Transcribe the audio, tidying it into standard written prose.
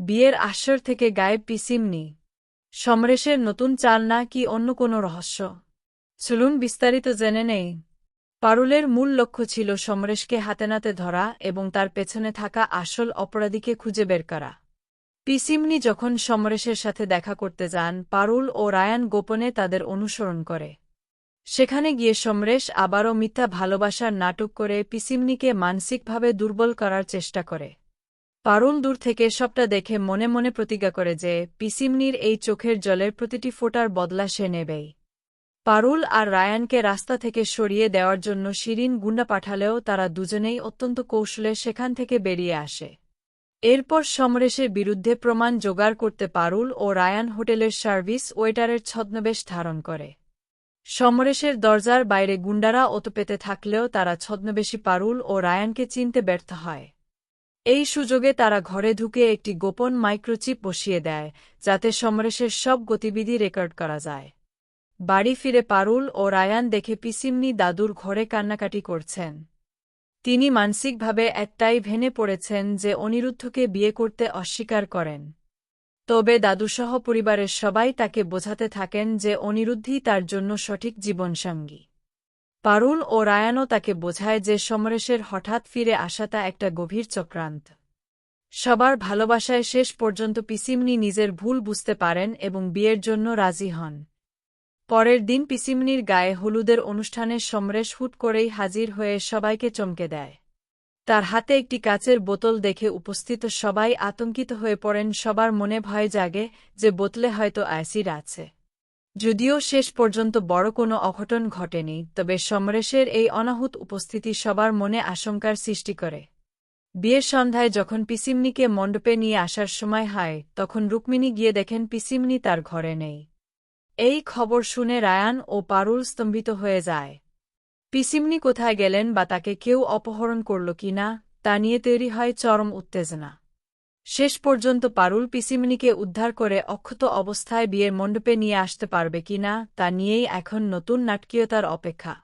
বিয়ের আসর থেকে গায়েব পিসিমনি। সমরেশের নতুন চাল না কি অন্য কোনো রহস্য? চলুন বিস্তারিত জেনে নেই। পারুলের মূল লক্ষ্য ছিল সমরেশকে হাতেনাতে ধরা এবং তার পেছনে থাকা আসল অপরাধীকে খুঁজে বের করা। পিসিমনি যখন সমরেশের সাথে দেখা করতে যান, পারুল ও রায়ান গোপনে তাদের অনুসরণ করে। সেখানে গিয়ে সমরেশ আবারও মিথ্যা ভালোবাসার নাটক করে পিসিমনিকে মানসিকভাবে দুর্বল করার চেষ্টা করে। পারুল দূর থেকে সবটা দেখে মনে মনে প্রতিজ্ঞা করে যে পিসিমনির এই চোখের জলের প্রতিটি ফোঁটার বদলা সে নেবেই। পারুল আর রায়ানকে রাস্তা থেকে সরিয়ে দেওয়ার জন্য শিরিন গুন্ডা পাঠালেও তারা দুজনেই অত্যন্ত কৌশলে সেখান থেকে বেরিয়ে আসে। এরপর সমরেশের বিরুদ্ধে প্রমাণ জোগাড় করতে পারুল ও রায়ান হোটেলের সার্ভিস ওয়েটারের ছদ্মবেশ ধারণ করে। সমরেশের দরজার বাইরে গুন্ডারা অত পেতে থাকলেও তারা ছদ্মবেশী পারুল ও রায়ানকে চিনতে ব্যর্থ হয়। এই সুযোগে তারা ঘরে ঢুকে একটি গোপন মাইক্রোচিপ বসিয়ে দেয়, যাতে সমরেশের সব গতিবিধি রেকর্ড করা যায়। বাড়ি ফিরে পারুল ও রায়ান দেখে পিসিমনি দাদুর ঘরে কান্নাকাটি করছেন। তিনি মানসিকভাবে একটাই ভেঙে পড়েছেন যে অনিরুদ্ধকে বিয়ে করতে অস্বীকার করেন। তবে দাদুসহ পরিবারের সবাই তাকে বোঝাতে থাকেন যে অনিরুদ্ধই তার জন্য সঠিক জীবনসঙ্গী। পারুল ও রায়ানও তাকে বোঝায় যে সমরেশের হঠাৎ ফিরে আসাটা একটা গভীর চক্রান্ত। সবার ভালোবাসায় শেষ পর্যন্ত পিসিমনি নিজের ভুল বুঝতে পারেন এবং বিয়ের জন্য রাজি হন। পরের দিন পিসিমনির গায়ে হলুদের অনুষ্ঠানে সমরেশ হুট করেই হাজির হয়ে সবাইকে চমকে দেয়। তার হাতে একটি কাচের বোতল দেখে উপস্থিত সবাই আতঙ্কিত হয়ে পড়েন। সবার মনে ভয় জাগে যে বোতলে হয়তো অ্যাসিড আছে। যদিও শেষ পর্যন্ত বড় কোনো অঘটন ঘটেনি, তবে সমরেশের এই অনাহুত উপস্থিতি সবার মনে আশঙ্কার সৃষ্টি করে। বিয়ের সন্ধ্যায় যখন পিসিমনিকে মণ্ডপে নিয়ে আসার সময় হয়, তখন রুক্মিণী গিয়ে দেখেন পিসিমনি তার ঘরে নেই। এই খবর শুনে রায়ান ও পারুল স্তম্ভিত হয়ে যায়। পিসিমনি কোথায় গেলেন বা তাকে কেউ অপহরণ করল কিনা তা নিয়ে তৈরি হয় চরম উত্তেজনা। শেষ পর্যন্ত পারুল পিসিমনিকে উদ্ধার করে অক্ষত অবস্থায় বিয়ের মণ্ডপে নিয়ে আসতে পারবে কিনা তা নিয়েই এখন নতুন নাটকীয়তার অপেক্ষা।